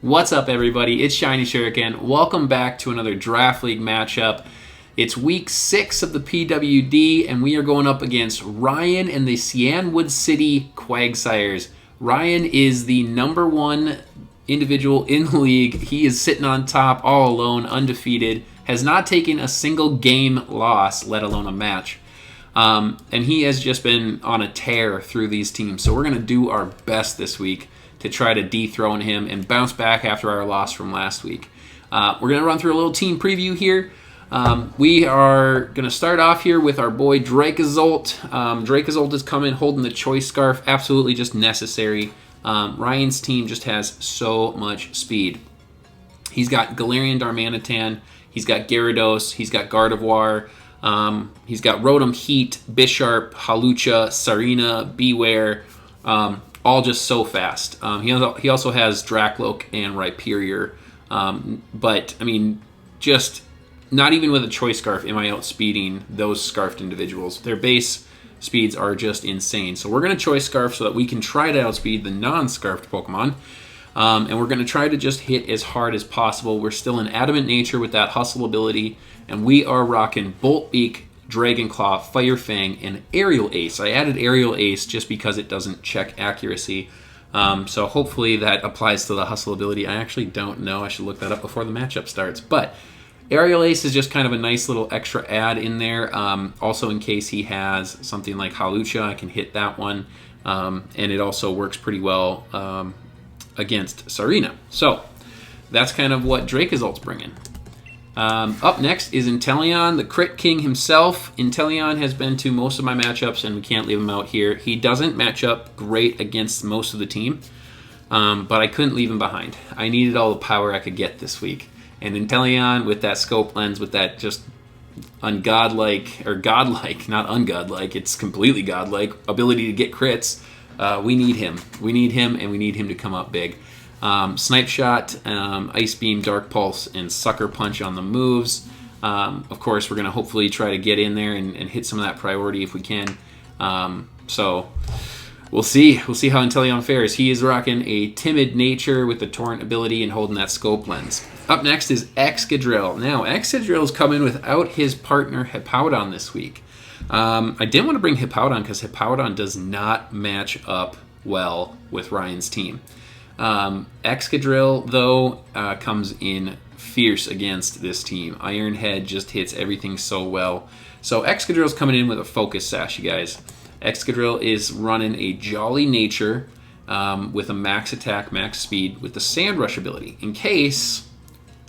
What's up, everybody? It's Shiny Shuriken. Welcome back to another Draft League matchup. It's week 6 of the PWD, and we are going up against Ryan and the Cianwood City Quagsires. Ryan is the #1 individual in the league. He is sitting on top all alone, undefeated, has not taken a single game loss, let alone a match. And he has just been on a tear through these teams. So we're going to do our best this week to try to dethrone him and bounce back after our loss from last week. We're going to run through a little team preview here. We are going to start off here with our boy Dracozolt. Dracozolt is coming holding the choice scarf, absolutely just necessary. Ryan's team just has so much speed. He's got Galarian Darmanitan, he's got Gyarados, he's got Gardevoir, he's got Rotom Heat, Bisharp, Hawlucha, Sarina, Beware, all just so fast. He also has Dracloak and Rhyperior, but I mean, just not even with a choice scarf am I outspeeding those scarfed individuals. Their base speeds are just insane. So we're going to choice scarf so that we can try to outspeed the non-scarfed Pokemon. And we're going to try to just hit as hard as possible. We're still in Adamant Nature with that Hustle ability, and we are rocking Bolt Beak, Dragon Claw, Fire Fang, and Aerial Ace. I added Aerial Ace just because it doesn't check accuracy. So hopefully that applies to the Hustle ability. I actually don't know. I should look that up before the matchup starts. But Aerial Ace is just kind of a nice little extra add in there. Also in case he has something like Hawlucha, I can hit that one. And it also works pretty well against Sarina. So that's kind of what Dracozolt's bringing. Up next is Inteleon, the Crit King himself. Inteleon has been to most of my matchups, and we can't leave him out here. He doesn't match up great against most of the team, but I couldn't leave him behind. I needed all the power I could get this week. And Inteleon with that scope lens, with that just ungodlike, or godlike, not ungodlike, it's completely godlike, ability to get crits, we need him. We need him, and we need him to come up big. Snipe Shot, Ice Beam, Dark Pulse, and Sucker Punch on the moves. Of course, we're going to hopefully try to get in there and hit some of that priority if we can. So we'll see. We'll see how Inteleon fares. He is rocking a Timid Nature with the Torrent ability and holding that scope lens. Up next is Excadrill. Now, Excadrill's coming without his partner Hippowdon this week. I didn't want to bring Hippowdon because Hippowdon does not match up well with Ryan's team. Excadrill, though, comes in fierce against this team. Iron Head just hits everything so well. So Excadrill's coming in with a Focus Sash, you guys. Excadrill is running a Jolly Nature with a max attack, max speed with the Sand Rush ability in case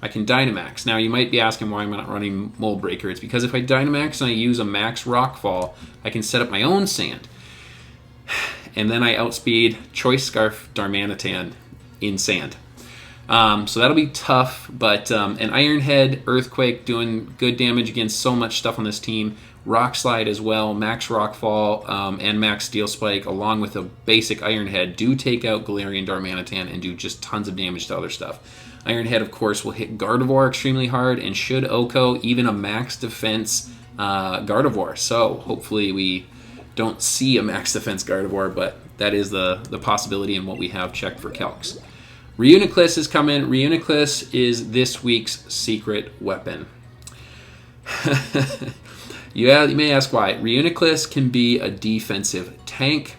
I can Dynamax. Now, you might be asking why I'm not running Mold Breaker. It's because if I Dynamax and I use a max Rockfall, I can set up my own Sand. And then I outspeed Choice Scarf Darmanitan in Sand. So that'll be tough, but an Iron Head, Earthquake doing good damage against so much stuff on this team. Rock Slide as well, Max Rockfall, and Max Steel Spike, along with a basic Iron Head, do take out Galarian Darmanitan and do just tons of damage to other stuff. Iron Head, of course, will hit Gardevoir extremely hard, and should OHKO even a max defense Gardevoir. So hopefully we don't see a max defense Gardevoir, but that is the possibility in what we have checked for calcs. Reuniclus is coming. Reuniclus is this week's secret weapon. You may ask why. Reuniclus can be a defensive tank,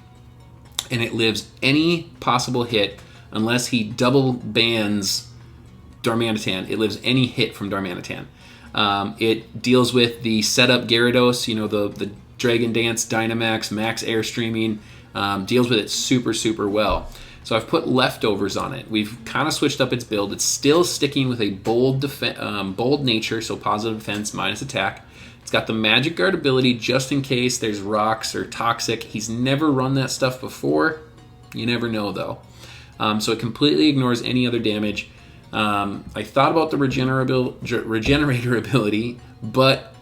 and it lives any possible hit unless he double bans Darmanitan. It lives any hit from Darmanitan. It deals with the setup Gyarados, you know, the Dragon Dance, Dynamax, Max Airstreaming, deals with it super, super well. So I've put leftovers on it. We've kind of switched up its build. It's still sticking with a bold nature, so positive defense minus attack. It's got the Magic Guard ability just in case there's rocks or toxic. He's never run that stuff before. You never know, though. So it completely ignores any other damage. I thought about the Regenerator ability, but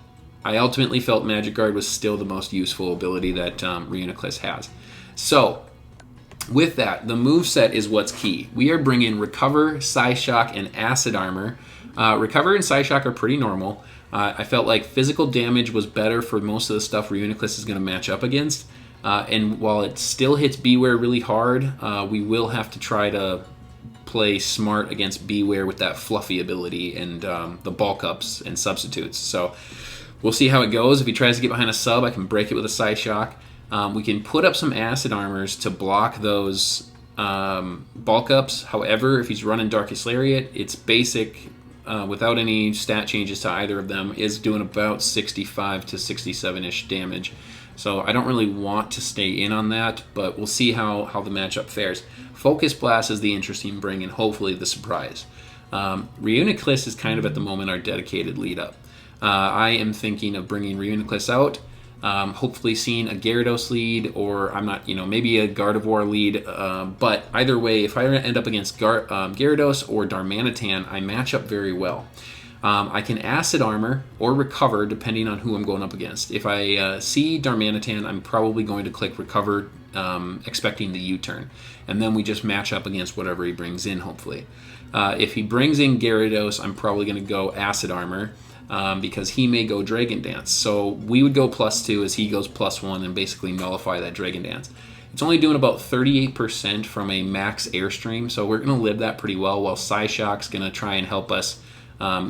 I ultimately felt Magic Guard was still the most useful ability that Reuniclus has. So, with that, the moveset is what's key. We are bringing Recover, Psyshock, and Acid Armor. Recover and Psyshock are pretty normal. I felt like physical damage was better for most of the stuff Reuniclus is going to match up against. And while it still hits Beware really hard, we will have to try to play smart against Beware with that fluffy ability and the bulk ups and substitutes. So we'll see how it goes. If he tries to get behind a sub, I can break it with a Psyshock. We can put up some acid armors to block those bulk ups. However, if he's running Darkest Lariat, it's basic without any stat changes to either of them, is doing about 65 to 67-ish damage. So I don't really want to stay in on that, but we'll see how the matchup fares. Focus Blast is the interesting bring and hopefully the surprise. Reuniclus is kind of at the moment our dedicated lead up. I am thinking of bringing Reuniclus out, hopefully seeing a Gyarados lead, or I'm not, maybe a Gardevoir lead. But either way, if I end up against Gyarados or Darmanitan, I match up very well. I can Acid Armor or Recover depending on who I'm going up against. If I see Darmanitan, I'm probably going to click Recover, expecting the U-turn. And then we just match up against whatever he brings in, hopefully. If he brings in Gyarados, I'm probably going to go Acid Armor, because he may go Dragon Dance. So we would go +2 as he goes +1 and basically nullify that Dragon Dance. It's only doing about 38% from a max Airstream, so we're going to live that pretty well, while Psyshock's going to try and help us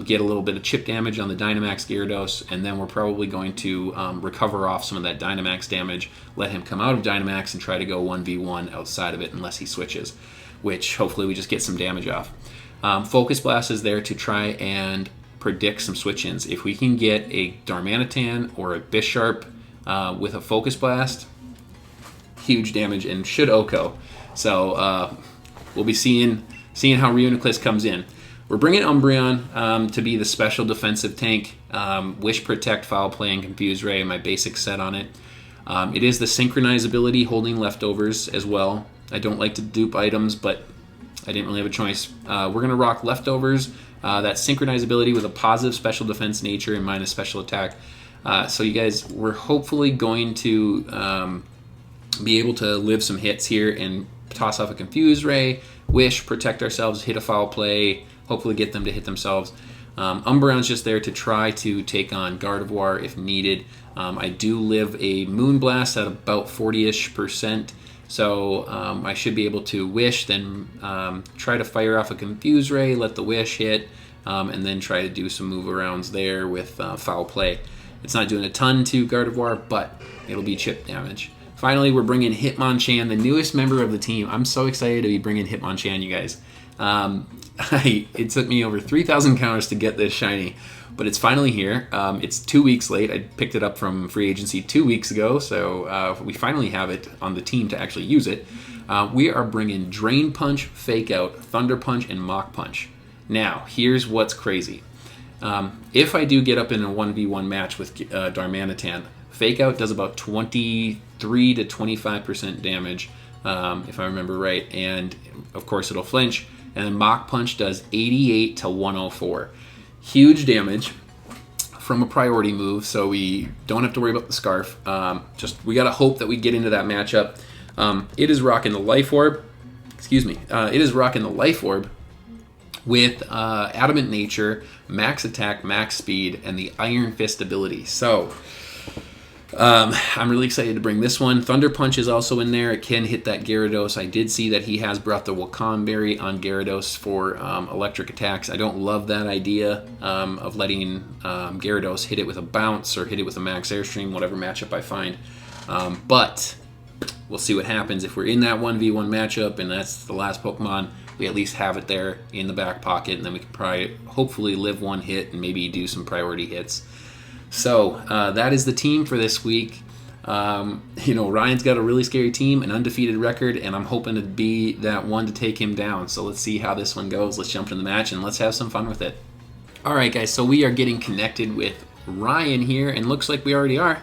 get a little bit of chip damage on the Dynamax Gyarados, and then we're probably going to recover off some of that Dynamax damage, let him come out of Dynamax and try to go 1v1 outside of it unless he switches, which hopefully we just get some damage off. Focus Blast is there to try and predict some switch-ins. If we can get a Darmanitan or a Bisharp with a Focus Blast, huge damage and should OHKO. So we'll be seeing how Reuniclus comes in. We're bringing Umbreon to be the special defensive tank. Wish, Protect, Foul Play, and Confuse Ray, my basic set on it. It is the Synchronize ability, holding leftovers as well. I don't like to dupe items, but I didn't really have a choice. We're going to rock Leftovers, that Synchronize ability with a positive special defense nature and minus special attack. So you guys, we're hopefully going to be able to live some hits here and toss off a Confuse Ray, Wish, protect ourselves, hit a Foul Play, hopefully get them to hit themselves. Umbreon's just there to try to take on Gardevoir if needed. I do live a Moonblast at about 40-ish%, so I should be able to Wish, then try to fire off a Confuse Ray, let the Wish hit, and then try to do some move arounds there with Foul Play. It's not doing a ton to Gardevoir, but it'll be chip damage. Finally, we're bringing Hitmonchan, the newest member of the team. I'm so excited to be bringing Hitmonchan, you guys. It took me over 3,000 counters to get this shiny, but it's finally here. It's 2 weeks late. I picked it up from free agency 2 weeks ago, so we finally have it on the team to actually use it. We are bringing Drain Punch, Fake Out, Thunder Punch, and Mach Punch. Now, here's what's crazy. If I do get up in a 1v1 match with Darmanitan, Fake Out does about 23 to 25% damage, if I remember right, and of course it'll flinch. And then Mach Punch does 88 to 104. Huge damage from a priority move, so we don't have to worry about the Scarf. We gotta hope that we get into that matchup. It is rocking the Life Orb. It is rocking the Life Orb with Adamant Nature, Max Attack, Max Speed, and the Iron Fist ability. So I'm really excited to bring this one. Thunder Punch is also in there. It can hit that Gyarados. I did see that he has brought the Wakanberry on Gyarados for electric attacks. I don't love that idea of letting Gyarados hit it with a bounce or hit it with a max Airstream, whatever matchup I find. But we'll see what happens. If we're in that 1v1 matchup and that's the last Pokemon, we at least have it there in the back pocket, and then we can probably hopefully live one hit and maybe do some priority hits. So that is the team for this week. Ryan's got a really scary team, an undefeated record, and I'm hoping to be that one to take him down. So let's see how this one goes. Let's jump into the match and let's have some fun with it. All right, guys, so we are getting connected with Ryan here, and looks like we already are.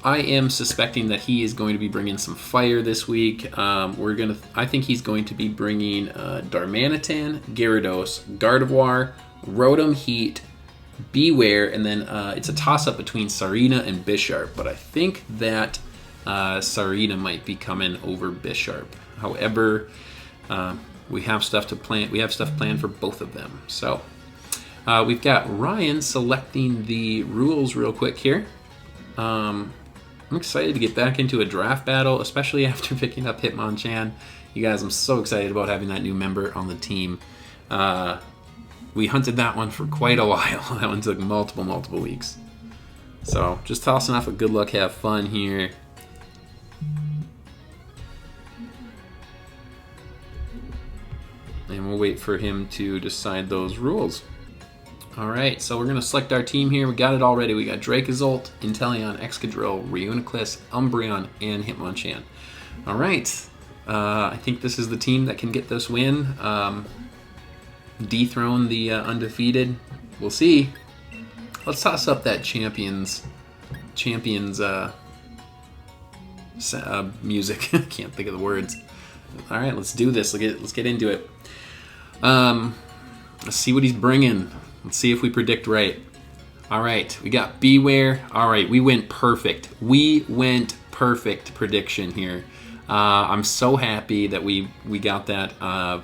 I am suspecting that he is going to be bringing some fire this week. I think he's going to be bringing Darmanitan, Gyarados, Gardevoir, Rotom, Heat, Beware, and then it's a toss-up between Sarina and Bisharp, but I think that Sarina might be coming over Bisharp. However, we have stuff planned for both of them. So we've got Ryan selecting the rules real quick here. I'm excited to get back into a draft battle, especially after picking up Hitmonchan. You guys, I'm so excited about having that new member on the team. We hunted that one for quite a while. That one took multiple weeks. So just tossing off a good luck, have fun here. And we'll wait for him to decide those rules. Alright, so we're going to select our team here. We got it already. We got Dracozolt, Inteleon, Excadrill, Reuniclus, Umbreon, and Hitmonchan. Alright, I think this is the team that can get this win. Dethrone the undefeated. We'll see. Let's toss up that champions music. I can't think of the words. Alright, let's do this. Let's get into it. Let's see what he's bringing. Let's see if we predict right. All right, we got Beware. All right, we went perfect. We went perfect prediction here. I'm so happy that we got that.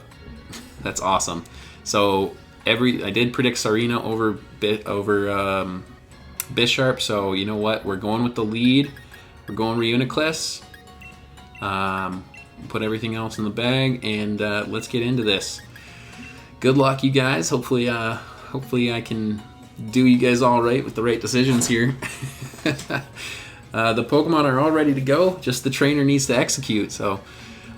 That's awesome. So I did predict Sarina over Bisharp. So you know what? We're going with the lead. We're going Reuniclus. Put everything else in the bag, and let's get into this. Good luck, you guys. Hopefully I can do you guys all right with the right decisions here. The Pokemon are all ready to go. Just the trainer needs to execute. So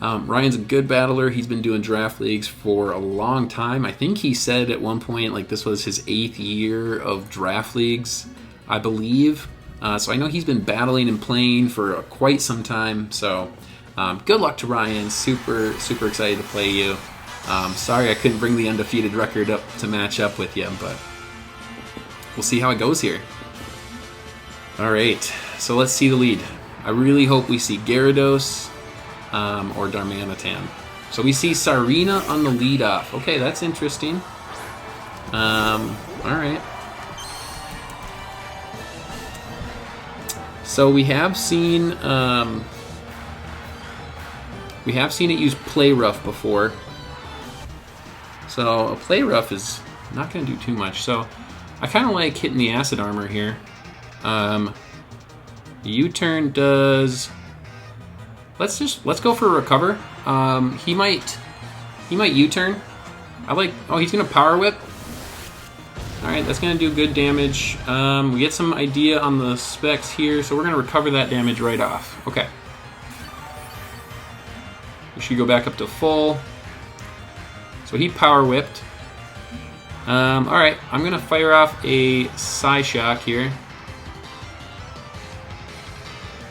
Ryan's a good battler. He's been doing draft leagues for a long time. I think he said at one point like this was his 8th year of draft leagues, I believe. So I know he's been battling and playing for quite some time. So good luck to Ryan. Super excited to play you. Sorry I couldn't bring the undefeated record up to match up with you, but we'll see how it goes here. Alright, so let's see the lead. I really hope we see Gyarados or Darmanitan. So we see Sarina on the lead off. Okay, that's interesting. Alright. So we have seen it use Play Rough before. So a Play Rough is not going to do too much. So I kind of like hitting the Acid Armor here. U-turn does. Let's go for a Recover. He might U-turn. Oh, he's going to Power Whip. All right, that's going to do good damage. We get some idea on the specs here, so we're going to recover that damage right off. Okay. We should go back up to full. So he Power Whipped. Alright, I'm going to fire off a Psyshock here.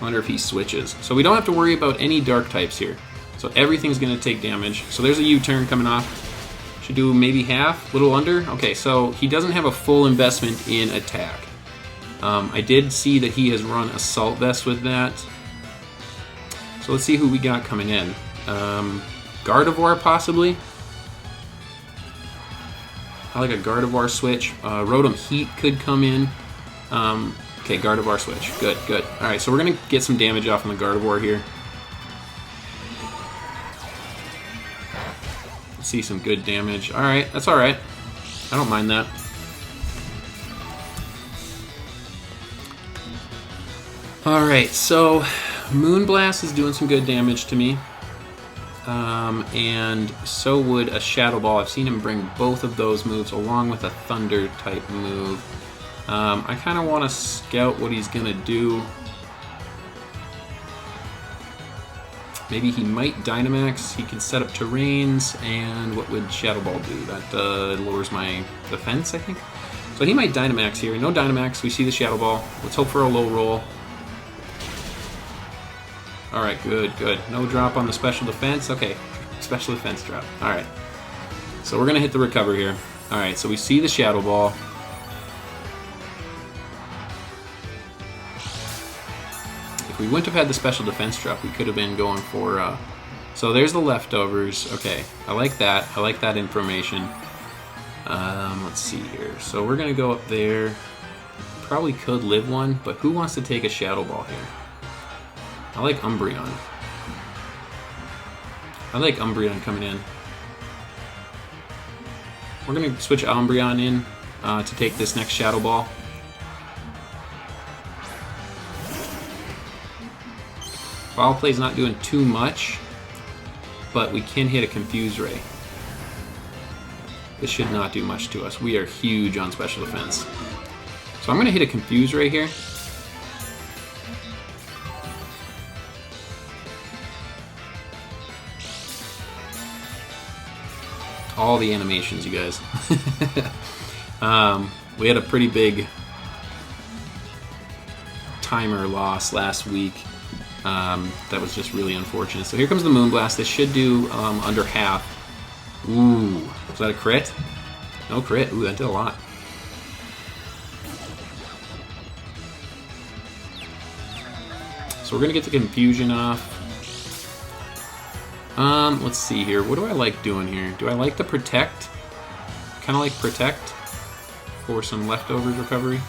Wonder if he switches. So we don't have to worry about any dark types here. So everything's going to take damage. So there's a U-turn coming off. Should do maybe half, a little under. Okay, so he doesn't have a full investment in attack. I did see that he has run Assault Vest with that. So let's see who we got coming in. Gardevoir possibly. I like a Gardevoir switch. Rotom Heat could come in. Okay, Gardevoir switch. Good. Alright, so we're going to get some damage off on the Gardevoir here. Let's see some good damage. Alright, that's alright. I don't mind that. Alright, so Moonblast is doing some good damage to me. And so would a Shadow Ball. I've seen him bring both of those moves along with a Thunder type move. I kind of want to scout what he's going to do. Maybe he might Dynamax. He can set up terrains, and what would Shadow Ball do? That lowers my defense, I think. So he might Dynamax here. No Dynamax. We see the Shadow Ball. Let's hope for a low roll. Alright, good. No drop on the special defense. Okay, special defense drop. Alright. So we're going to hit the recover here. Alright, so we see the Shadow Ball. If we wouldn't have had the special defense drop, we could have been going for... So there's the leftovers. Okay, I like that. I like that information. Let's see here. So we're going to go up there. Probably could live one, but who wants to take a Shadow Ball here? I like Umbreon. I like Umbreon coming in. We're going to switch Umbreon in to take this next Shadow Ball. Foul Play's not doing too much. but we can hit a Confuse Ray. This should not do much to us. We are huge on special defense. So I'm going to hit a Confuse Ray here. All the animations, you guys. We had a pretty big timer loss last week. That was just really unfortunate. So here comes the Moonblast. This should do under half. Ooh, was that a crit? No crit. Ooh, that did a lot. So we're gonna get the confusion off. Let's see here. What do I like doing here? Do I like the protect? Kind of like protect for some leftovers recovery.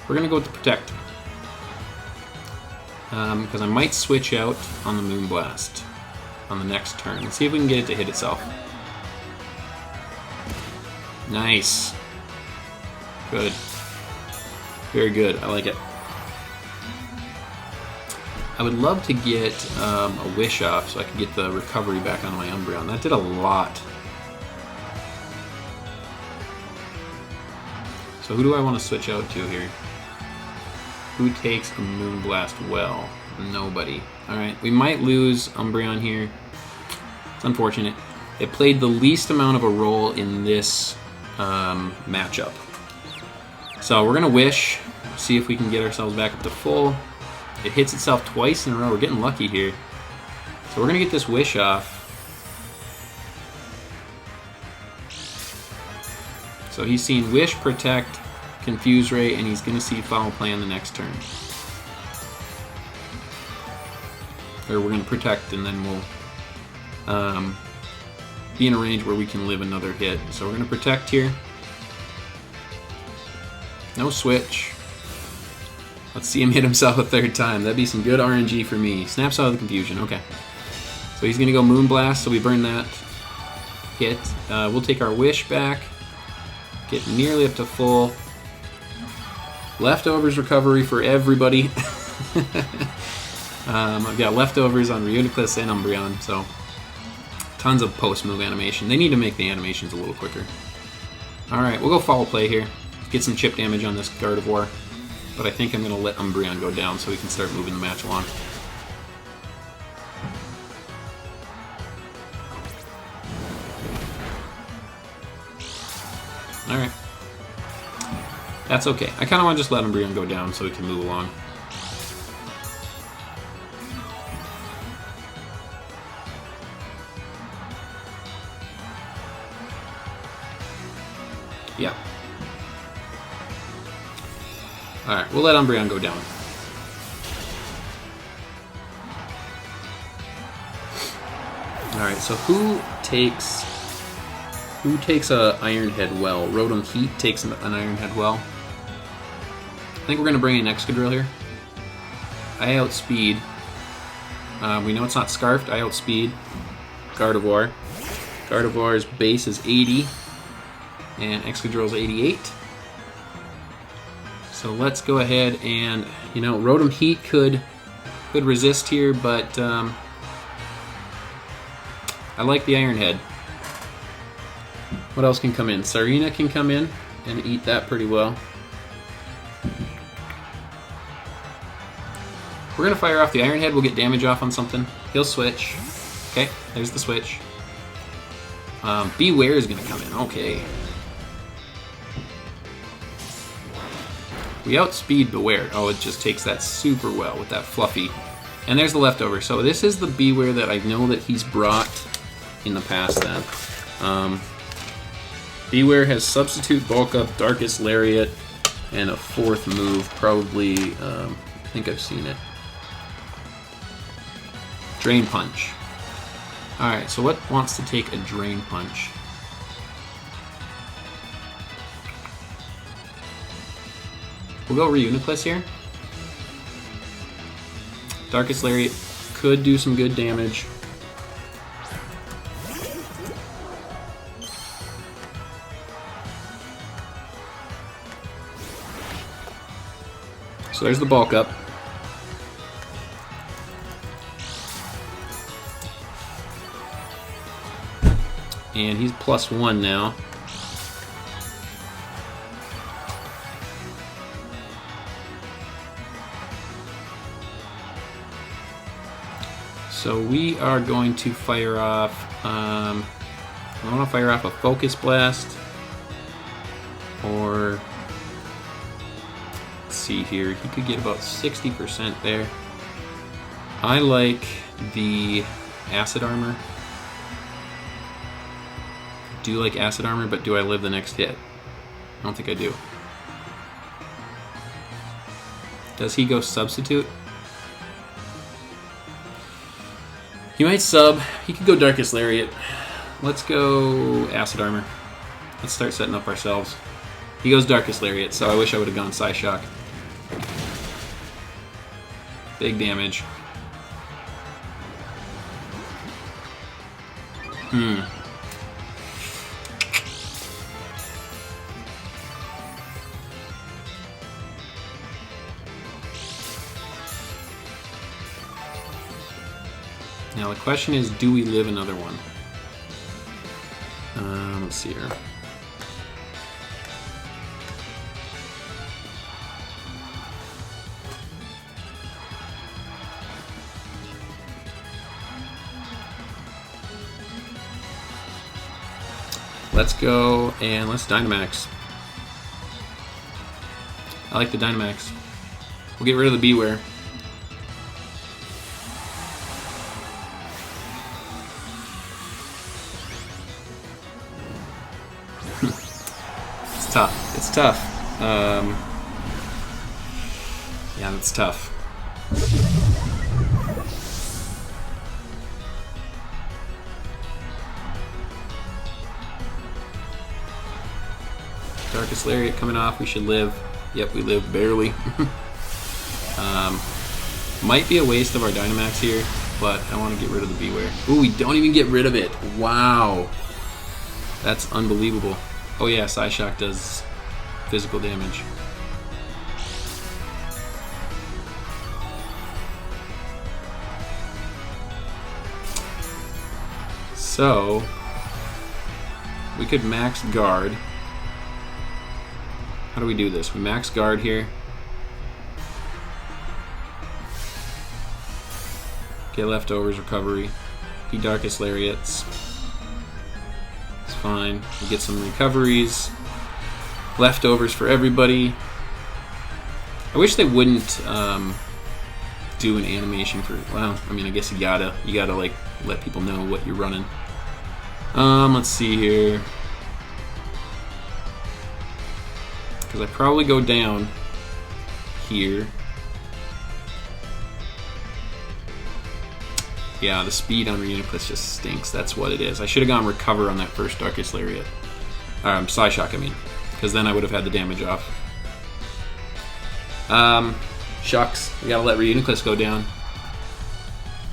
We're gonna go with the protect. Because I might switch out on the Moonblast on the next turn. Let's see if we can get it to hit itself. Nice. Good. Very good. I like it. I would love to get a Wish off so I can get the recovery back on my Umbreon. That did a lot. So who do I want to switch out to here? Who takes a Moonblast well? Nobody. Alright, we might lose Umbreon here. It's unfortunate. It played the least amount of a role in this matchup. So we're going to Wish, see if we can get ourselves back up to full. It hits itself twice in a row. We're getting lucky here. So we're going to get this Wish off. So he's seen Wish, Protect, Confuse Ray, and he's going to see Foul Play on the next turn. Or we're going to Protect, and then we'll be in a range where we can live another hit. So we're going to Protect here. No switch. Let's see him hit himself a third time. That'd be some good RNG for me. Snaps out of the confusion. Okay. So he's going to go Moonblast, so we burn that hit. We'll take our Wish back. Get nearly up to full. Leftovers recovery for everybody. I've got leftovers on Reuniclus and Umbreon, so tons of post-move animation. They need to make the animations a little quicker. Alright, we'll go Foul Play here. Get some chip damage on this Gardevoir. But I think I'm going to let Umbreon go down so we can start moving the match along. Alright. That's okay. I kind of want to just let Umbreon go down so we can move along. Yeah. Alright, we'll let Umbreon go down. Alright, so who takes a Iron Head Well? Rotom Heat takes an Iron Head Well. I think we're going to bring in Excadrill here. I outspeed. We know it's not Scarfed. I outspeed Gardevoir. Gardevoir's base is 80, and Excadrill's 88. So let's go ahead and, you know, Rotom Heat could resist here, but I like the Iron Head. What else can come in? Sarina can come in and eat that pretty well. We're going to fire off the Iron Head. We'll get damage off on something. He'll switch. Okay, there's the switch. Beware is going to come in. Okay. We outspeed Beware. Oh, it just takes that super well with that Fluffy. And there's the leftover. So this is the Beware that I know that he's brought in the past then. Beware has Substitute, Bulk Up, Darkest Lariat, and a fourth move. Probably, I think I've seen it. Drain Punch. Alright, so what wants to take a Drain Punch? We'll go Reuniclus here. Darkest Lariat could do some good damage. So there's the bulk up. And he's +1 now. So we are going to fire off, I want to fire off a Focus Blast, or, let's see here, he could get about 60% there. I like the Acid Armor. I do like Acid Armor, but do I live the next hit? I don't think I do. Does he go Substitute? He might sub. He could go Darkest Lariat. Let's go Acid Armor. Let's start setting up ourselves. He goes Darkest Lariat, so I wish I would have gone Psyshock. Big damage. Now the question is, do we live another one? Let's see here. Let's go and let's Dynamax. I like the Dynamax. We'll get rid of the Beware. It's tough. It's tough. Yeah, that's tough. Darkest Lariat coming off. We should live. Yep, we live barely. Might be a waste of our Dynamax here, but I want to get rid of the Beware. Ooh, we don't even get rid of it. Wow. That's unbelievable. Oh yeah, Psyshock does physical damage. So, we could max guard. How do we do this? We max guard here. Get leftovers, recovery. He Darkest Lariats. It's fine. We get some recoveries. Leftovers for everybody. I wish they wouldn't do an animation for, well, I mean, I guess you gotta like let people know what you're running. Let's see here. Because I probably go down here. Yeah, the speed on Reuniclus just stinks. That's what it is. I should have gone Recover on that first Darkest Lariat. Psyshock, I mean. Because then I would have had the damage off. Shucks. We gotta let Reuniclus go down.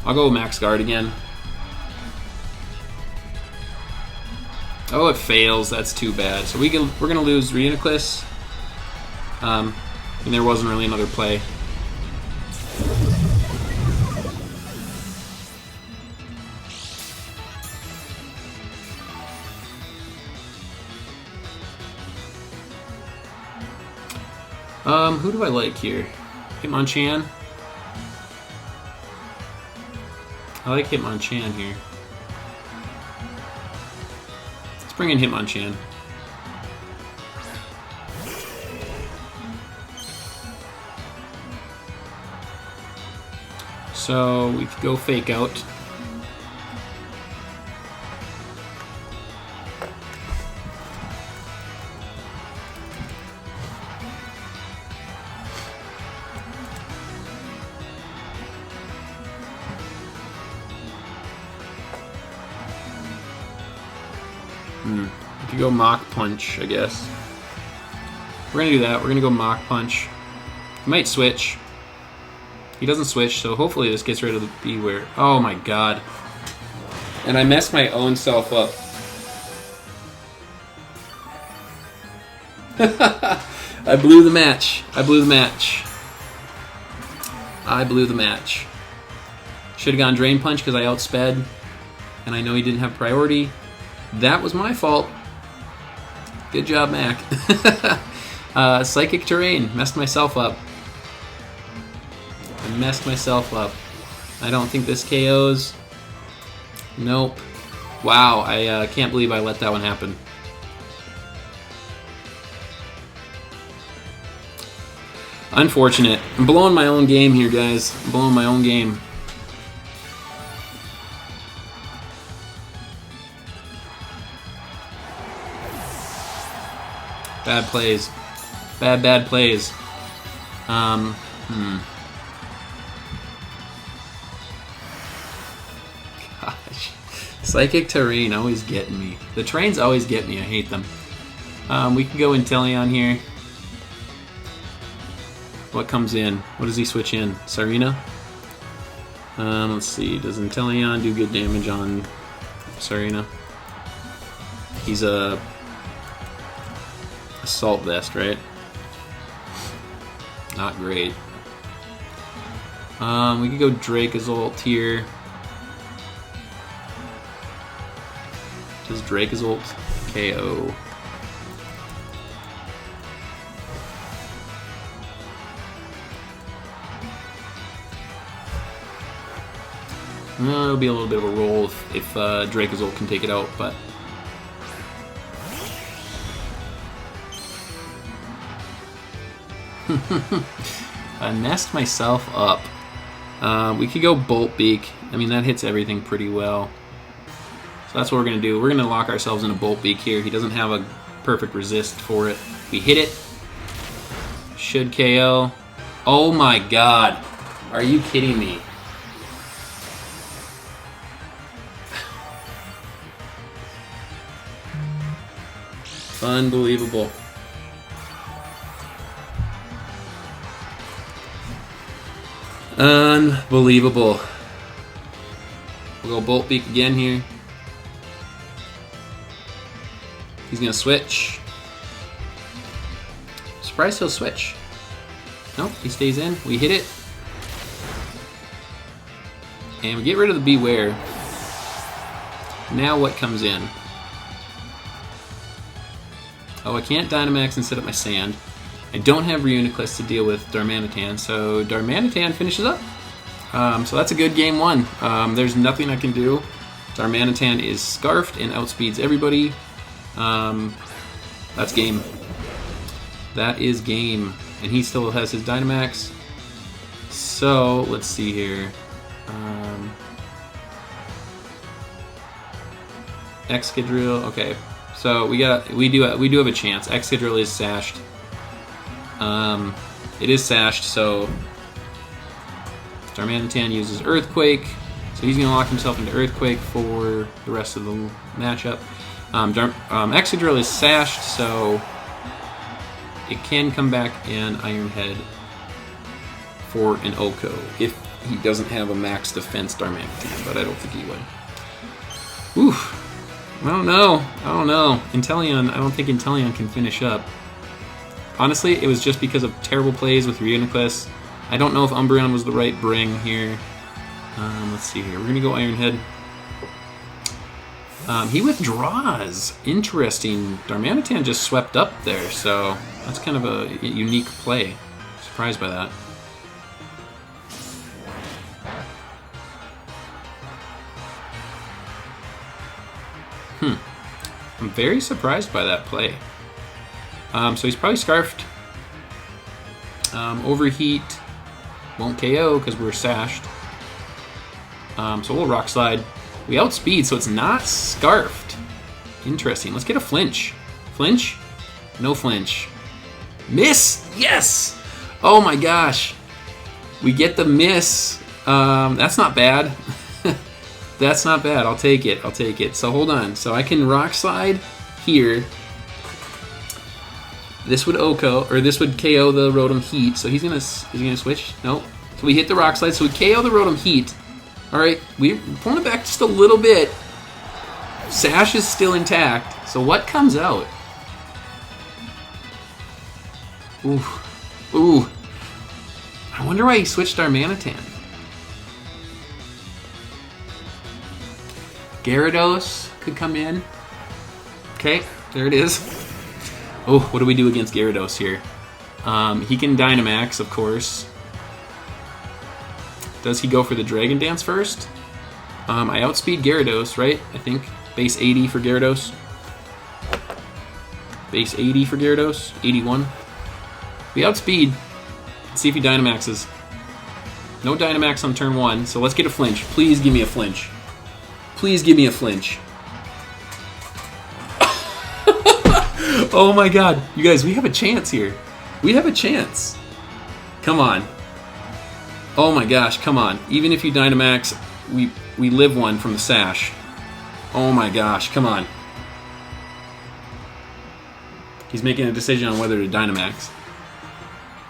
I'll go Max Guard again. Oh, it fails. That's too bad. So we're gonna lose Reuniclus. And there wasn't really another play. Who do I like here? Hitmonchan? I like Hitmonchan here. Let's bring in Hitmonchan. So we could go Fake Out. We could go Mach Punch, I guess. We're gonna do that. We're gonna go Mach Punch. He might switch. He doesn't switch, so hopefully this gets rid of the Beware. Oh my god. And I messed my own self up. I blew the match. I blew the match. I blew the match. Should have gone Drain Punch because I outsped, and I know he didn't have priority. That was my fault. Good job, Mac. Psychic Terrain. Messed myself up. I messed myself up. I don't think this KOs. Nope. Wow, I can't believe I let that one happen. Unfortunate. I'm blowing my own game here, guys. I'm blowing my own game. Bad plays. Bad plays. Gosh. Psychic Terrain always getting me. The trains always get me. I hate them. We can go Inteleon here. What comes in? What does he switch in? Sarina? Let's see. Does Inteleon do good damage on Sarina? He's a Assault Vest, right? Not great. We could go Dracozolt here. Does Dracozolt KO? It'll be a little bit of a roll if Dracozolt can take it out, but I messed myself up. We could go Bolt Beak. I mean, that hits everything pretty well. So that's what we're going to do. We're going to lock ourselves in a Bolt Beak here. He doesn't have a perfect resist for it. We hit it. Should KO. Oh my god. Are you kidding me? Unbelievable. Unbelievable. We'll go Bolt Beak again here. He's gonna switch. Surprised he'll switch. Nope, he stays in. We hit it. And we get rid of the Beware. Now what comes in? Oh, I can't Dynamax and set up my Sand. I don't have Reuniclus to deal with Darmanitan, so Darmanitan finishes up. So that's a good game one. There's nothing I can do. Darmanitan is Scarfed and outspeeds everybody. That's game. That is game. And he still has his Dynamax. So, let's see here. Excadrill, okay. So we do have a chance. Excadrill is sashed. It is sashed, so Darmanitan uses Earthquake, so he's going to lock himself into Earthquake for the rest of the matchup. Excadrill is sashed, so it can come back in Iron Head for an Oko if he doesn't have a max defense Darmanitan, but I don't think he would. Oof. I don't know. Inteleon, I don't think Inteleon can finish up. Honestly, it was just because of terrible plays with Reuniclus. I don't know if Umbreon was the right bring here. Let's see here. We're going to go Iron Head. He withdraws. Interesting. Darmanitan just swept up there, so that's kind of a unique play. Surprised by that. I'm very surprised by that play. So he's probably Scarfed. Overheat. Won't KO because we're sashed. So we'll Rock Slide. We outspeed, so it's not Scarfed. Interesting. Let's get a Flinch. Flinch? No flinch. Miss! Yes! Oh my gosh. We get the miss. That's not bad. That's not bad. I'll take it. I'll take it. So hold on. So I can Rock Slide here. This would Oko, or this would KO the Rotom Heat. So he's gonna switch. Nope. So we hit the Rock Slide. So we KO the Rotom Heat. All right. We're pulling it back just a little bit. Sash is still intact. So what comes out? Ooh. Ooh. I wonder why he switched Darmanitan. Gyarados could come in. Okay, there it is. Oh, what do we do against Gyarados here? He can Dynamax, of course. Does he go for the Dragon Dance first? I outspeed Gyarados, right? I think. Base 80 for Gyarados. Base 80 for Gyarados. 81. We outspeed. Let's see if he Dynamaxes. No Dynamax on turn 1, so let's get a flinch. Please give me a flinch. Please give me a flinch. Oh my god. You guys, we have a chance here. We have a chance. Come on. Oh my gosh, come on. Even if you Dynamax, we live one from the sash. Oh my gosh, come on. He's making a decision on whether to Dynamax.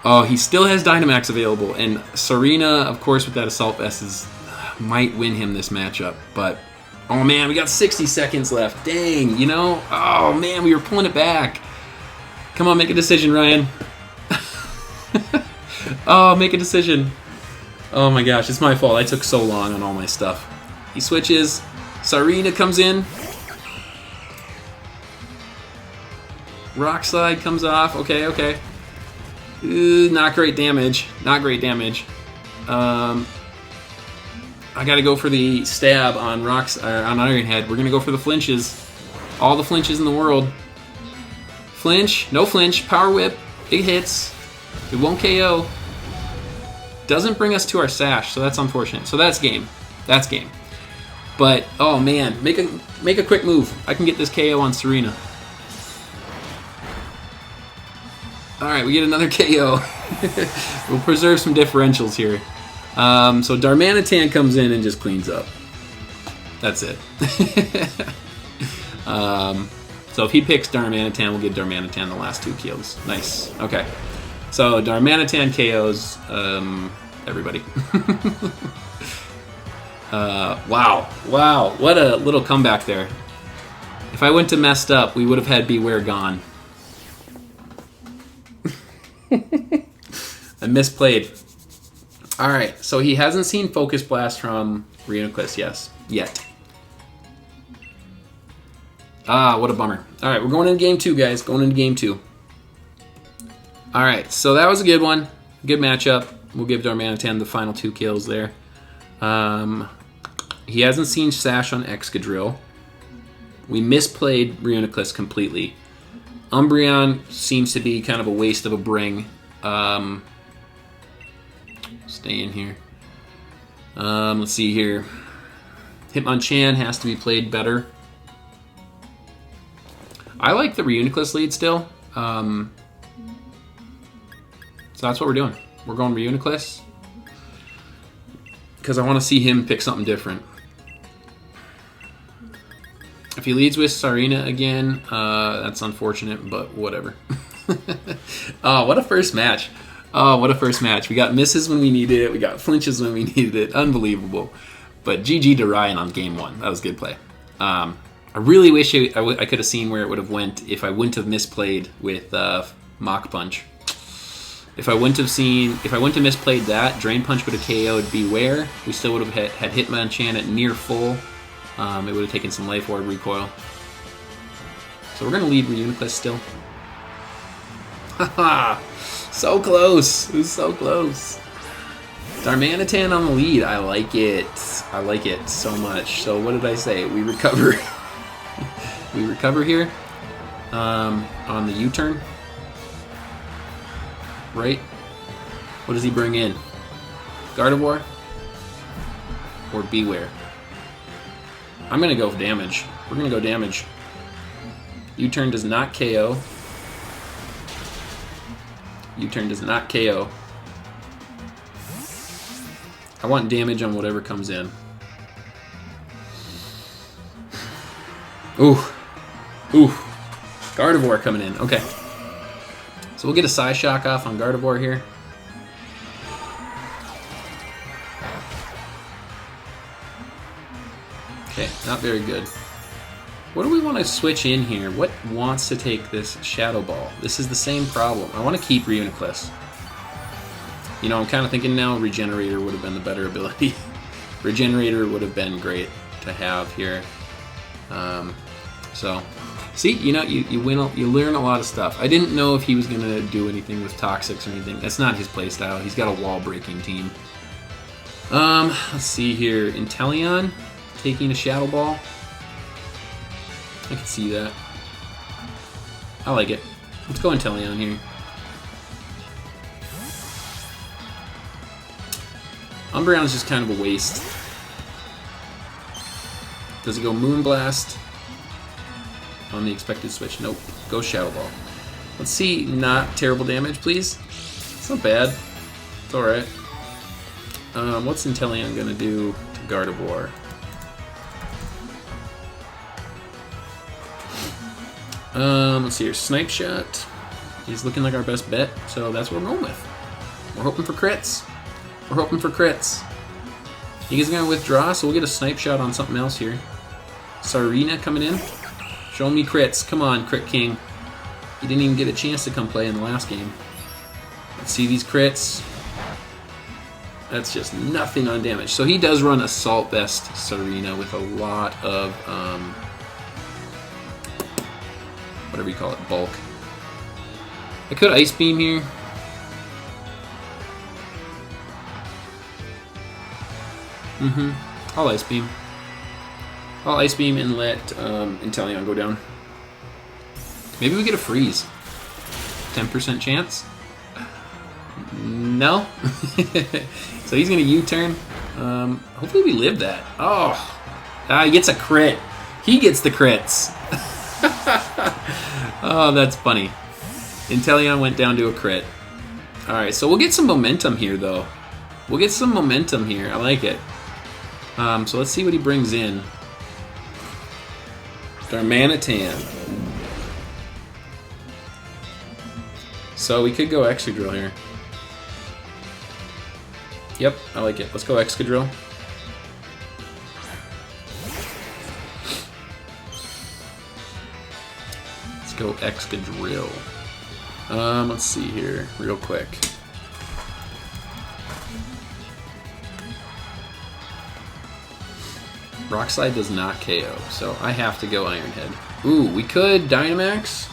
Oh, he still has Dynamax available, and Serena, of course, with that Assault Vest might win him this matchup, but oh man, we got 60 seconds left. Dang, you know? Oh man, we were pulling it back. Come on, make a decision, Ryan. Oh, make a decision. Oh my gosh, it's my fault. I took so long on all my stuff. He switches. Serena comes in. Rock Slide comes off. Okay, okay. Not great damage. Not great damage. I gotta go for the stab on on Iron Head. We're gonna go for the flinches. All the flinches in the world. Flinch. No flinch. Power Whip. Big hits. It won't KO. Doesn't bring us to our sash, so that's unfortunate. So that's game. That's game. But oh man, make a quick move. I can get this KO on Serena. All right, we get another KO. We'll preserve some differentials here. So Darmanitan comes in and just cleans up. That's it. So if he picks Darmanitan, we'll give Darmanitan the last 2 kills. Nice. Okay. So Darmanitan KOs everybody. Wow. Wow. What a little comeback there. If I wouldn't have messed up, we would have had Beware gone. I misplayed. Alright, so he hasn't seen Focus Blast from Reuniclus yet. Ah, what a bummer. Alright, we're going into game 2, guys. Going into game 2. Alright, so that was a good one. Good matchup. We'll give Darmanitan the final 2 kills there. He hasn't seen Sash on Excadrill. We misplayed Reuniclus completely. Umbreon seems to be kind of a waste of a bring. Stay in here. Let's see here. Hitmonchan has to be played better. I like the Reuniclus lead still. So that's what we're doing. We're going Reuniclus. Because I want to see him pick something different. If he leads with Serena again, that's unfortunate, but whatever. Oh, what a first match. Oh, what a first match. We got misses when we needed it. We got flinches when we needed it. Unbelievable. But GG to Ryan on game 1. That was good play. I really wish I could have seen where it would have went if I wouldn't have misplayed with Mach Punch. If I wouldn't have misplayed that, Drain Punch would have KO'd Beware. We still would have had Hitmonchan at near full. It would have taken some Life Orb recoil. So we're going to lead Reuniclus still. Haha! So close! It was so close. Darmanitan on the lead. I like it. I like it so much. So what did I say? We recover. We recover here. On the U-turn. Right? What does he bring in? Gardevoir? Or Beware? I'm going to go damage. We're going to go damage. U-turn does not KO. U-turn does not KO. I want damage on whatever comes in. Ooh. Ooh. Gardevoir coming in. Okay. So we'll get a Psyshock off on Gardevoir here. Okay, not very good. What do we want to switch in here? What wants to take this Shadow Ball? This is the same problem. I want to keep Reuniclus. You know, I'm kind of thinking now Regenerator would have been the better ability. Regenerator would have been great to have here. So, see, you know, you learn a lot of stuff. I didn't know if he was going to do anything with Toxics or anything. That's not his playstyle. He's got a wall-breaking team. Let's see here. Inteleon taking a Shadow Ball. I can see that. I like it. Let's go Inteleon here. Umbreon's just kind of a waste. Does it go Moonblast on the expected switch? Nope. Go Shadow Ball. Let's see, not terrible damage, please. It's not bad. It's alright. What's Inteleon gonna do to Gardevoir? Let's see here. Snipe Shot. He's looking like our best bet, so that's what we're going with. We're hoping for crits. We're hoping for crits. He is gonna withdraw, so we'll get a Snipe Shot on something else here. Sarina coming in. Show me crits. Come on, Crit King. He didn't even get a chance to come play in the last game. Let's see these crits. That's just nothing on damage. So he does run Assault Vest Sarina with a lot of, whatever you call it, bulk. I could Ice Beam here. I'll Ice Beam. I'll Ice Beam and let Inteleon go down. Maybe we get a Freeze. 10% chance? No? So he's going to U-turn. Hopefully we live that. Oh! He gets a crit. He gets the crits. Oh, that's funny. Inteleon went down to a crit. Alright, so we'll get some momentum here, though. We'll get some momentum here. I like it. So let's see what he brings in. Darmanitan. So we could go Excadrill here. Yep, I like it. Let's go Excadrill. Let's go Excadrill. Let's see here, real quick. Rock Slide does not KO, so I have to go Iron Head. Ooh, we could Dynamax.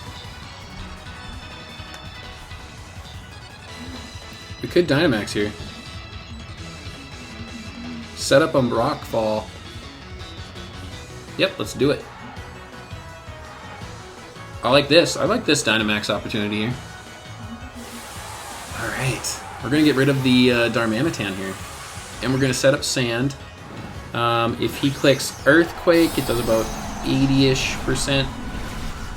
We could Dynamax here. Set up on Rock Fall. Yep, let's do it. I like this. I like this Dynamax opportunity here. Alright. We're going to get rid of the Darmanitan here. And we're going to set up Sand. If he clicks Earthquake, it does about 80-ish%.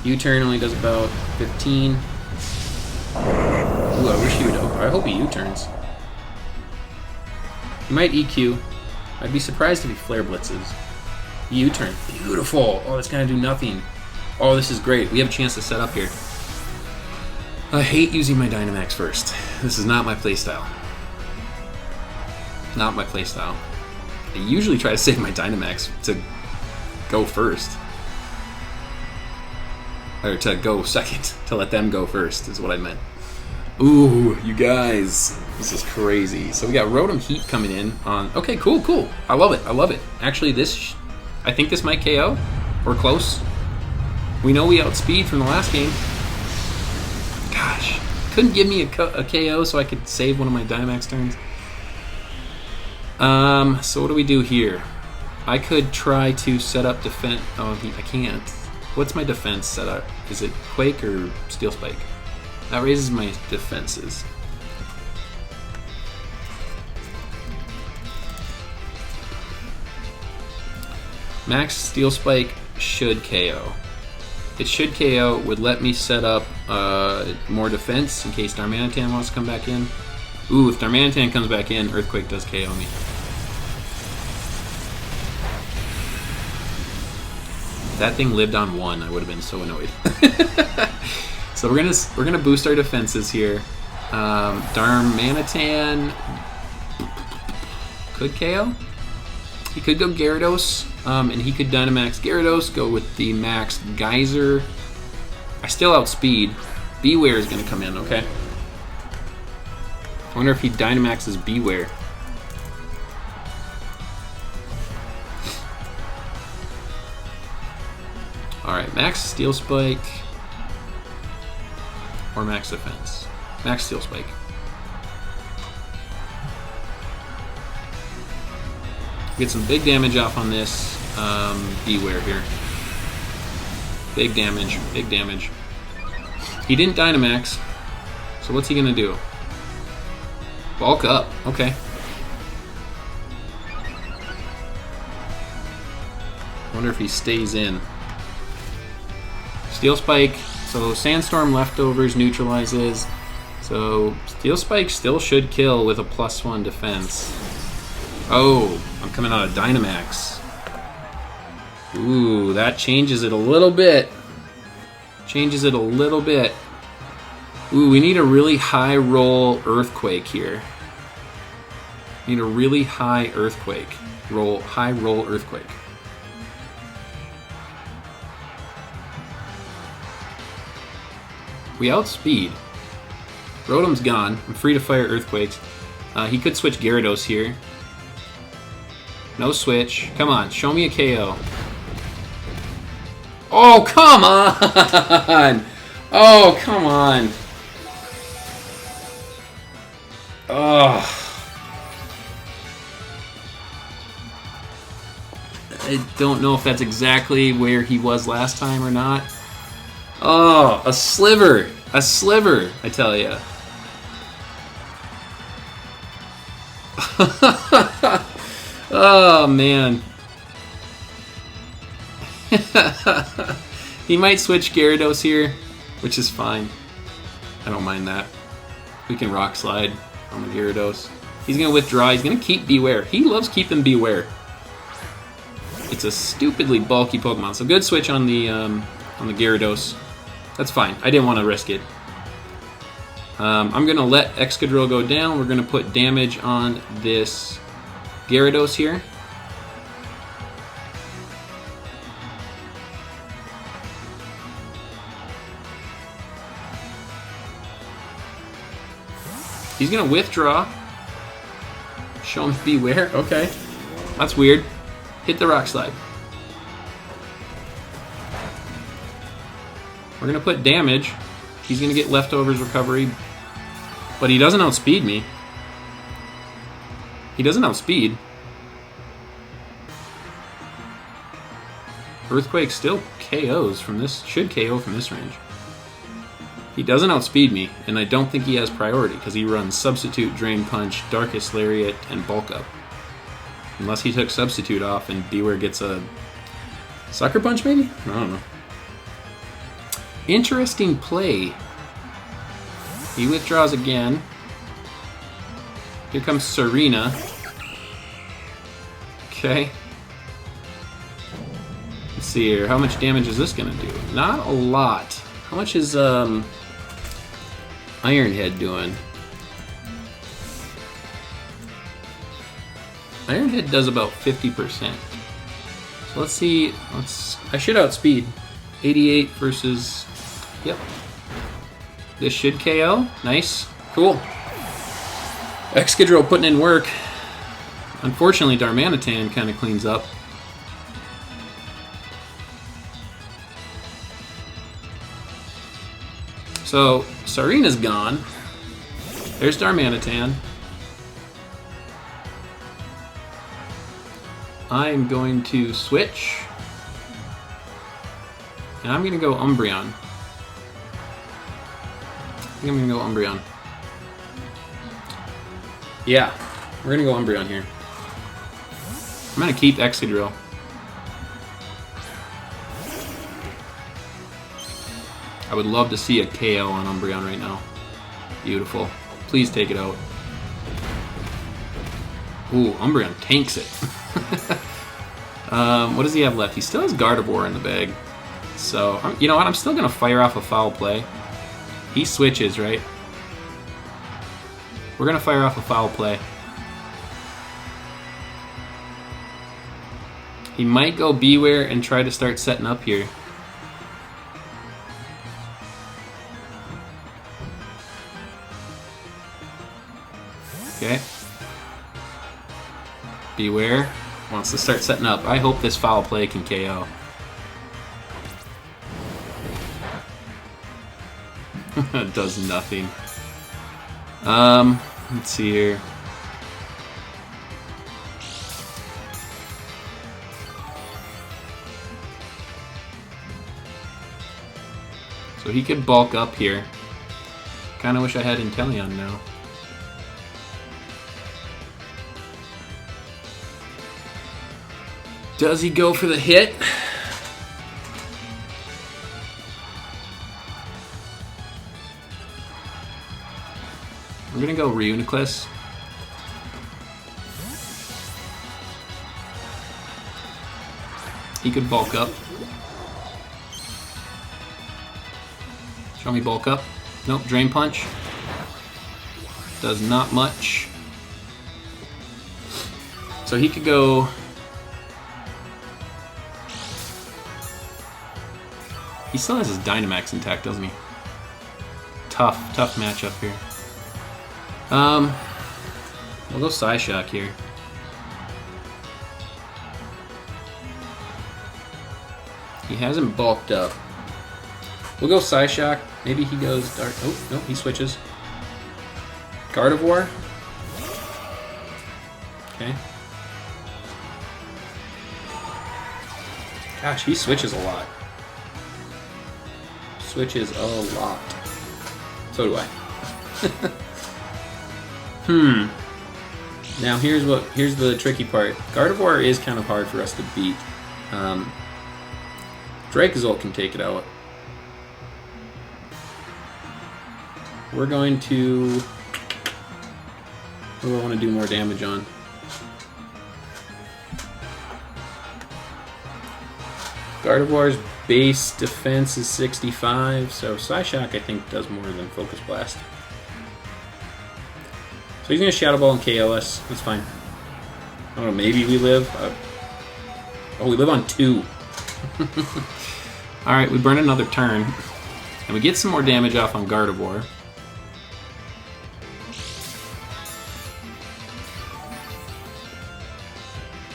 U-turn only does about 15. Ooh, I wish he would. I hope he U-turns. He might EQ. I'd be surprised if he Flare Blitzes. U-turn. Beautiful. Oh, that's gonna do nothing. Oh, this is great. We have a chance to set up here. I hate using my Dynamax first. This is not my playstyle. Not my playstyle. I usually try to save my Dynamax to go first. Or to go second. To let them go first is what I meant. Ooh, you guys. This is crazy. So we got Rotom Heat coming in on... Okay, cool, cool. I love it. I love it. Actually, this... I think this might KO. Or close. We know we outspeed from the last game. Gosh. Couldn't give me a KO so I could save one of my Dynamax turns. So what do we do here? I could try to set up defense... Oh, I can't. What's my defense setup? Is it Quake or Steel Spike? That raises my defenses. Max Steel Spike should KO. It should KO, would let me set up more defense in case Darmanitan wants to come back in. Ooh, if Darmanitan comes back in, Earthquake does KO me. If that thing lived on 1, I would have been so annoyed. So we're gonna boost our defenses here. Darmanitan could KO. He could go Gyarados, and he could Dynamax Gyarados, go with the max Geyser. I still outspeed. Beware is gonna come in, okay? wonder if he Dynamaxes Beware. Alright, Max Steel Spike. Or Max Defense. Max Steel Spike. Get some big damage off on this Beware here. Big damage, big damage. He didn't Dynamax, so what's he gonna do? Bulk up, okay. Wonder if he stays in. Steel Spike, so Sandstorm leftovers neutralizes. So Steel Spike still should kill with a +1 defense. Oh, I'm coming out of Dynamax. Ooh, that changes it a little bit. Changes it a little bit. Ooh, we need a really high roll Earthquake here. Need a really high Earthquake. High roll Earthquake. We outspeed. Rotom's gone. I'm free to fire Earthquakes. He could switch Gyarados here. No switch. Come on, show me a KO. Oh, come on! Oh, come on. Oh. I don't know if that's exactly where he was last time or not. Oh, a sliver. A sliver, I tell you. Oh, man. He might switch Gyarados here, which is fine. I don't mind that. We can Rock Slide on the Gyarados. He's going to withdraw. He's going to keep Beware. He loves keeping Beware. It's a stupidly bulky Pokemon, so good switch on the Gyarados. That's fine. I didn't want to risk it. I'm going to let Excadrill go down. We're going to put damage on this Gyarados here. He's going to withdraw. Show him Beware. Okay. That's weird. Hit the Rock Slide. We're going to put damage. He's going to get Leftovers Recovery. But he doesn't outspeed me. He doesn't outspeed. Earthquake still KOs from this. Should KO from this range. He doesn't outspeed me, and I don't think he has priority because he runs Substitute, Drain Punch, Darkest Lariat, and Bulk Up. Unless he took Substitute off and Beware gets a Sucker Punch, maybe? I don't know. Interesting play. He withdraws again. Here comes Serena. Okay. Let's see here. How much damage is this going to do? Not a lot. How much is Iron Head doing? Iron Head does about 50%. So let's see. I should outspeed. 88 versus... Yep. This should KO. Nice. Cool. Excadrill putting in work. Unfortunately, Darmanitan kind of cleans up. So, Serena's gone. There's Darmanitan. I'm going to switch. And I'm going to go Umbreon. I think I'm going to go Umbreon. Yeah, we're going to go Umbreon here. I'm going to keep Excadrill. I would love to see a KO on Umbreon right now. Beautiful. Please take it out. Ooh, Umbreon tanks it. What does he have left? He still has Gardevoir in the bag. So, you know what? I'm still going to fire off a Foul Play. He switches, right? We're going to fire off a Foul Play. He might go Beware and try to start setting up here. Okay. Beware. Wants to start setting up. I hope this foul play can KO. It does nothing. Let's see here. So he could bulk up here. Kinda wish I had Inteleon now. Does he go for the hit? We're gonna go Reuniclus. He could bulk up. Show me bulk up. Nope, Drain Punch. Does not much. So he could go... He still has his Dynamax intact, doesn't he? Tough matchup here. We'll go Psyshock here. He hasn't bulked up. We'll go Psyshock. Maybe he goes Dark. Oh, no, he switches. Gardevoir. Okay. Gosh, he switches a lot. Switches a lot. So do I. Now here's the tricky part. Gardevoir is kind of hard for us to beat. Dracozolt can take it out. We're going to... What do I want to do more damage on? Gardevoir's base defense is 65, so Psyshock I think does more than Focus Blast. So he's going to Shadow Ball and KO us. That's fine. I don't know, maybe we live. Oh, we live on 2. Alright, we burn another turn. And we get some more damage off on Gardevoir.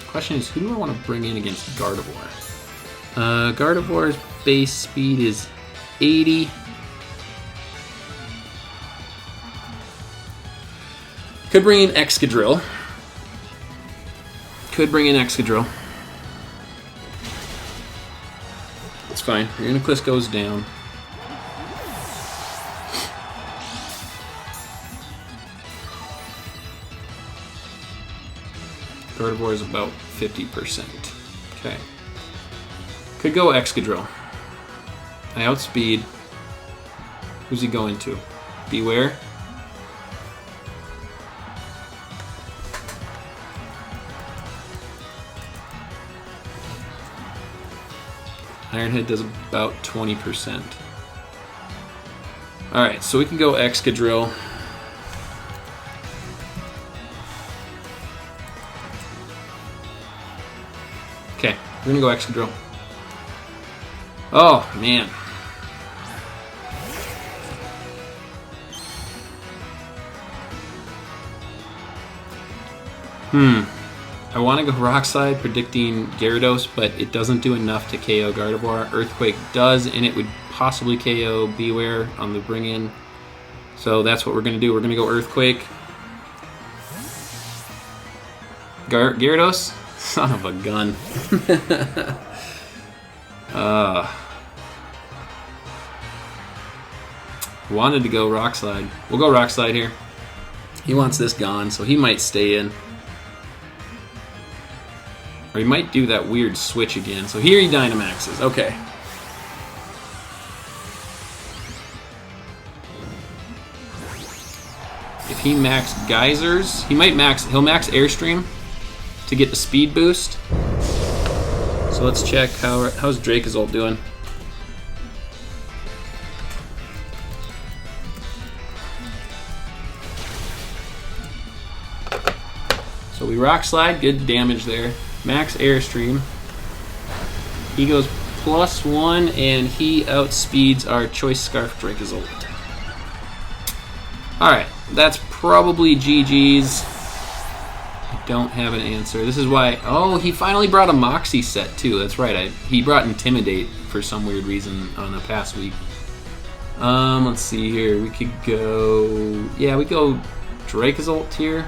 Question is, who do I want to bring in against Gardevoir? Gardevoir's base speed is 80. Could bring in Excadrill. It's fine. Reuniclus goes down. Gardevoir is about 50%. Okay. Could go Excadrill. I outspeed. Who's he going to? Beware. Ironhead does about 20%. Alright, so we can go Excadrill. Okay, we're gonna go Excadrill. Oh, man. I want to go Rock Slide, predicting Gyarados, but it doesn't do enough to KO Gardevoir. Earthquake does, and it would possibly KO Beware on the bring-in. So that's what we're going to do. We're going to go Earthquake. Gyarados? Son of a gun. Wanted to go Rock Slide. We'll go Rock Slide here. He wants this gone, so he might stay in. Or he might do that weird switch again. So here he Dynamaxes. Okay. If he max Geysers, he'll max Airstream to get the speed boost. So let's check how's Dracozolt doing. So we Rock Slide, good damage there. Max Airstream. He goes +1 and he outspeeds our Choice Scarf Dracozolt. Alright, that's probably GG's. I don't have an answer. This is why... Oh, he finally brought a Moxie set, too. That's right. He brought Intimidate for some weird reason on the past week. Let's see here. We could go... Yeah, we go Dracozolt here.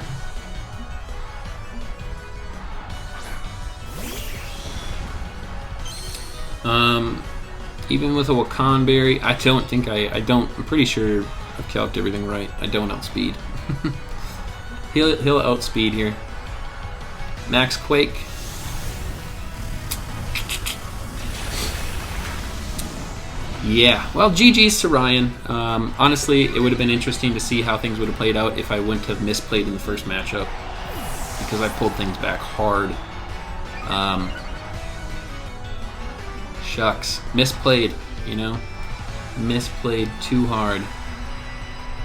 Even with a Wakanberry, I don't think I'm pretty sure I've calculated everything right. I don't outspeed. he'll outspeed here. Max Quake. Yeah, well, GG's to Ryan. Honestly, it would have been interesting to see how things would have played out if I wouldn't have misplayed in the first matchup, because I pulled things back hard. Shucks. Misplayed, you know? Misplayed too hard.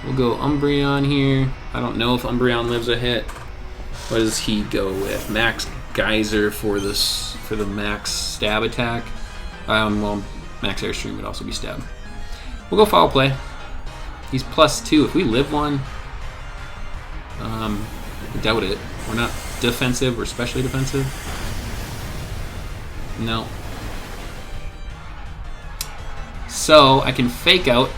We'll go Umbreon here. I don't know if Umbreon lives a hit. What does he go with? Max Geyser for the max stab attack. Well, Max Airstream would also be stab. We'll go Foul Play. He's +2. If we live one, I doubt it. We're not defensive. We're specially defensive. No. So I can Fake Out.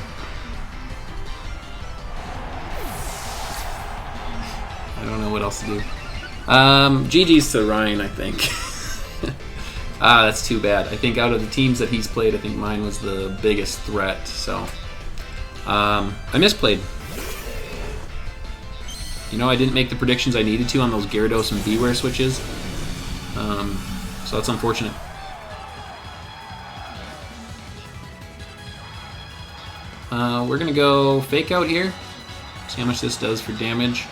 I don't know what else to do. GG's to Ryan, I think. That's too bad. I think out of the teams that he's played, I think mine was the biggest threat. So I misplayed. You know, I didn't make the predictions I needed to on those Gyarados and Beware switches. So that's unfortunate. We're gonna go Fake Out here. See how much this does for damage.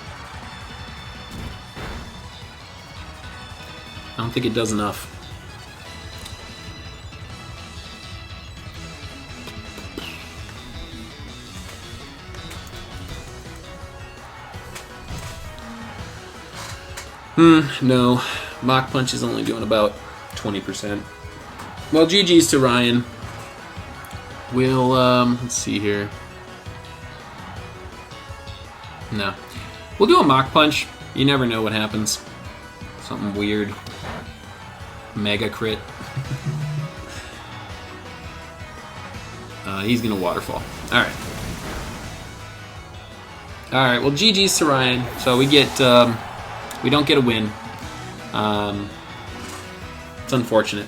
I don't think it does enough. No. Mach Punch is only doing about 20%. Well, GG's to Ryan. We'll, let's see here. No. We'll do a Mach Punch. You never know what happens. Something weird. Mega crit. He's gonna Waterfall. Alright. Alright, well, GG's to Ryan. So we get, we don't get a win. It's unfortunate.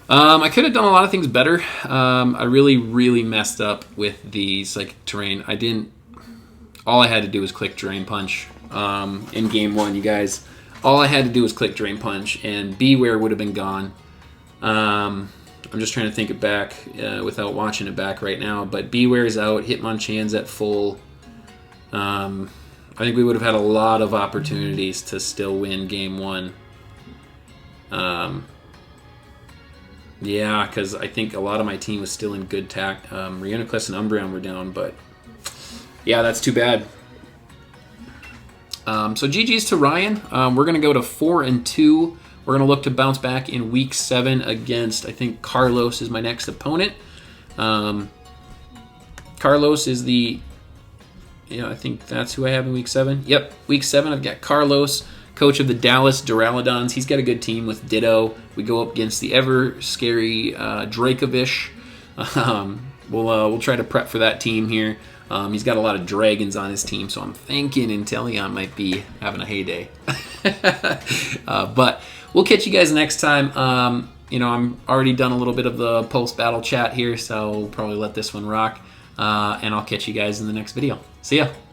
I could have done a lot of things better. I really messed up with the Psychic Terrain. All I had to do was click Drain Punch in game 1, you guys. All I had to do was click Drain Punch, and Beware would have been gone. I'm just trying to think it back without watching it back right now, but Beware's out, Hitmonchan's at full. I think we would have had a lot of opportunities to still win game 1. Yeah, because I think a lot of my team was still in good tact. Reuniclus and Umbreon were down, but yeah, that's too bad. So GG's to Ryan. We're going to go to 4-2. We're going to look to bounce back in week 7 against, I think Carlos is my next opponent. Carlos is the, I think that's who I have in week 7. Yep, week 7 I've got Carlos, coach of the Dallas Duraludons. He's got a good team with Ditto. We go up against the ever scary Dracovish. We'll try to prep for that team here. He's got a lot of dragons on his team, so I'm thinking Inteleon might be having a heyday. But we'll catch you guys next time. I'm already done a little bit of the post-battle chat here, so we'll probably let this one rock. And I'll catch you guys in the next video. See ya.